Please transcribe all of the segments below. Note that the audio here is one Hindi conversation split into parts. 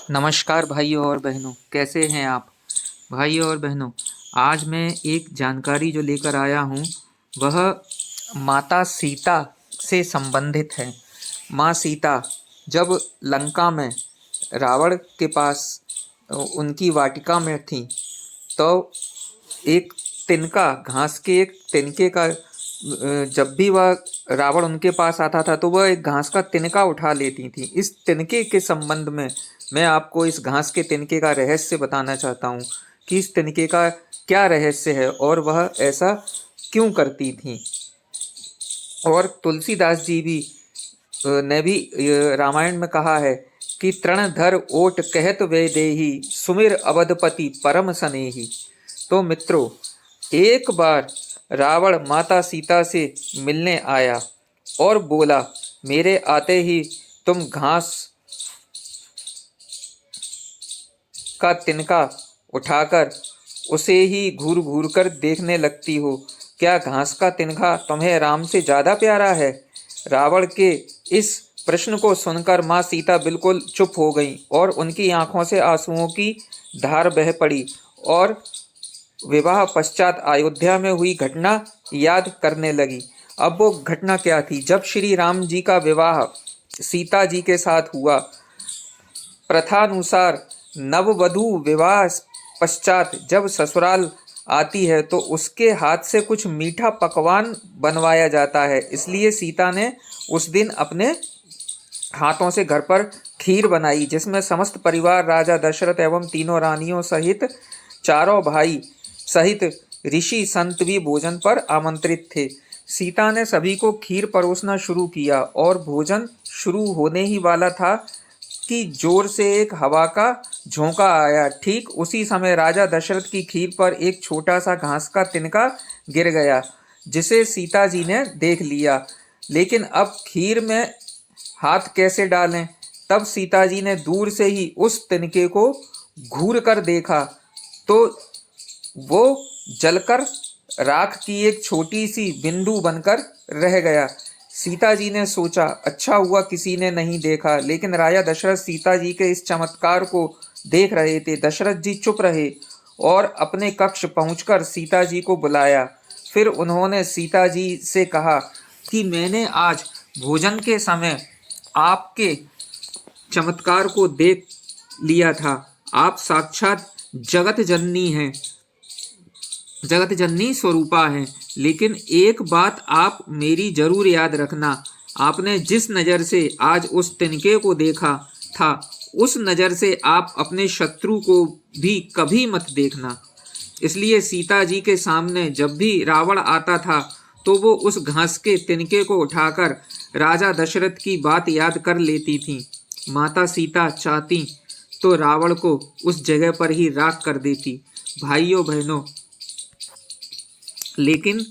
नमस्कार भाइयों और बहनों, कैसे हैं आप? भाइयों और बहनों, आज मैं एक जानकारी जो लेकर आया हूँ वह माता सीता से संबंधित है। माँ सीता जब लंका में रावण के पास उनकी वाटिका में थी तो एक तिनका, घास के एक तिनके का, जब भी वह रावण उनके पास आता था तो वह एक घास का तिनका उठा लेती थी। इस तिनके के संबंध में मैं आपको इस घास के तिनके का रहस्य बताना चाहता हूँ कि इस तिनके का क्या रहस्य है और वह ऐसा क्यों करती थी। और तुलसीदास जी भी ने भी रामायण में कहा है कि तृणधर ओट कहत वे देही, सुमिर अवधपति परम सनेही। तो मित्रों, एक बार रावण माता सीता से मिलने आया और बोला, मेरे आते ही तुम घास का तिनका उठाकर उसे ही घूर घूर कर देखने लगती हो। क्या घास का तिनका तुम्हें राम से ज़्यादा प्यारा है? रावण के इस प्रश्न को सुनकर माँ सीता बिल्कुल चुप हो गईं और उनकी आंखों से आंसुओं की धार बह पड़ी और विवाह पश्चात अयोध्या में हुई घटना याद करने लगी। अब वो घटना क्या थी? जब श्री राम जी का विवाह सीता जी के साथ हुआ, प्रथानुसार नववधू विवाह पश्चात जब ससुराल आती है तो उसके हाथ से कुछ मीठा पकवान बनवाया जाता है। इसलिए सीता ने उस दिन अपने हाथों से घर पर खीर बनाई, जिसमें समस्त परिवार, राजा दशरथ एवं तीनों रानियों सहित चारों भाई सहित ऋषि संत भी भोजन पर आमंत्रित थे। सीता ने सभी को खीर परोसना शुरू किया और भोजन शुरू होने ही वाला था कि जोर से एक हवा का झोंका आया। ठीक उसी समय राजा दशरथ की खीर पर एक छोटा सा घास का तिनका गिर गया, जिसे सीता जी ने देख लिया। लेकिन अब खीर में हाथ कैसे डालें? तब सीता जी ने दूर से ही उस तिनके को घूर कर देखा तो वो जलकर राख की एक छोटी सी बिंदु बनकर रह गया। सीता जी ने सोचा, अच्छा हुआ किसी ने नहीं देखा। लेकिन राजा दशरथ सीता जी के इस चमत्कार को देख रहे थे। दशरथ जी चुप रहे और अपने कक्ष पहुंचकर सीता जी को बुलाया। फिर उन्होंने सीता जी से कहा कि मैंने आज भोजन के समय आपके चमत्कार को देख लिया था। आप साक्षात जगत जननी हैं, जगत जननी स्वरूपा है। लेकिन एक बात आप मेरी जरूर याद रखना, आपने जिस नज़र से आज उस तिनके को देखा था, उस नज़र से आप अपने शत्रु को भी कभी मत देखना। इसलिए सीता जी के सामने जब भी रावण आता था तो वो उस घास के तिनके को उठाकर राजा दशरथ की बात याद कर लेती थी। माता सीता चाहती तो रावण को उस जगह पर ही राख कर देती। भाइयों बहनों, लेकिन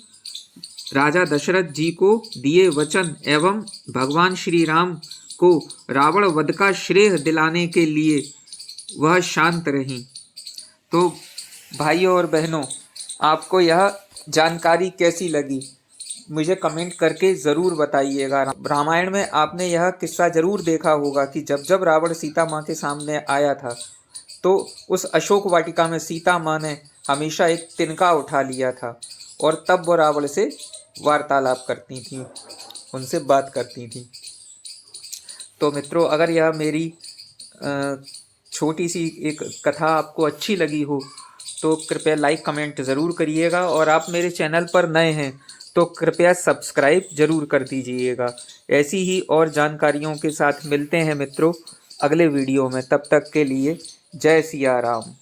राजा दशरथ जी को दिए वचन एवं भगवान श्री राम को रावण वध का श्रेय दिलाने के लिए वह शांत रहीं। तो भाइयों और बहनों, आपको यह जानकारी कैसी लगी मुझे कमेंट करके ज़रूर बताइएगा। रामायण में आपने यह किस्सा ज़रूर देखा होगा कि जब जब रावण सीता माँ के सामने आया था तो उस अशोक वाटिका में सीता माँ ने हमेशा एक तिनका उठा लिया था और तब वो रावण से वार्तालाप करती थी, उनसे बात करती थी। तो मित्रों, अगर यह मेरी छोटी सी एक कथा आपको अच्छी लगी हो तो कृपया लाइक कमेंट ज़रूर करिएगा और आप मेरे चैनल पर नए हैं तो कृपया सब्सक्राइब ज़रूर कर दीजिएगा। ऐसी ही और जानकारियों के साथ मिलते हैं मित्रों अगले वीडियो में। तब तक के लिए जय सिया राम।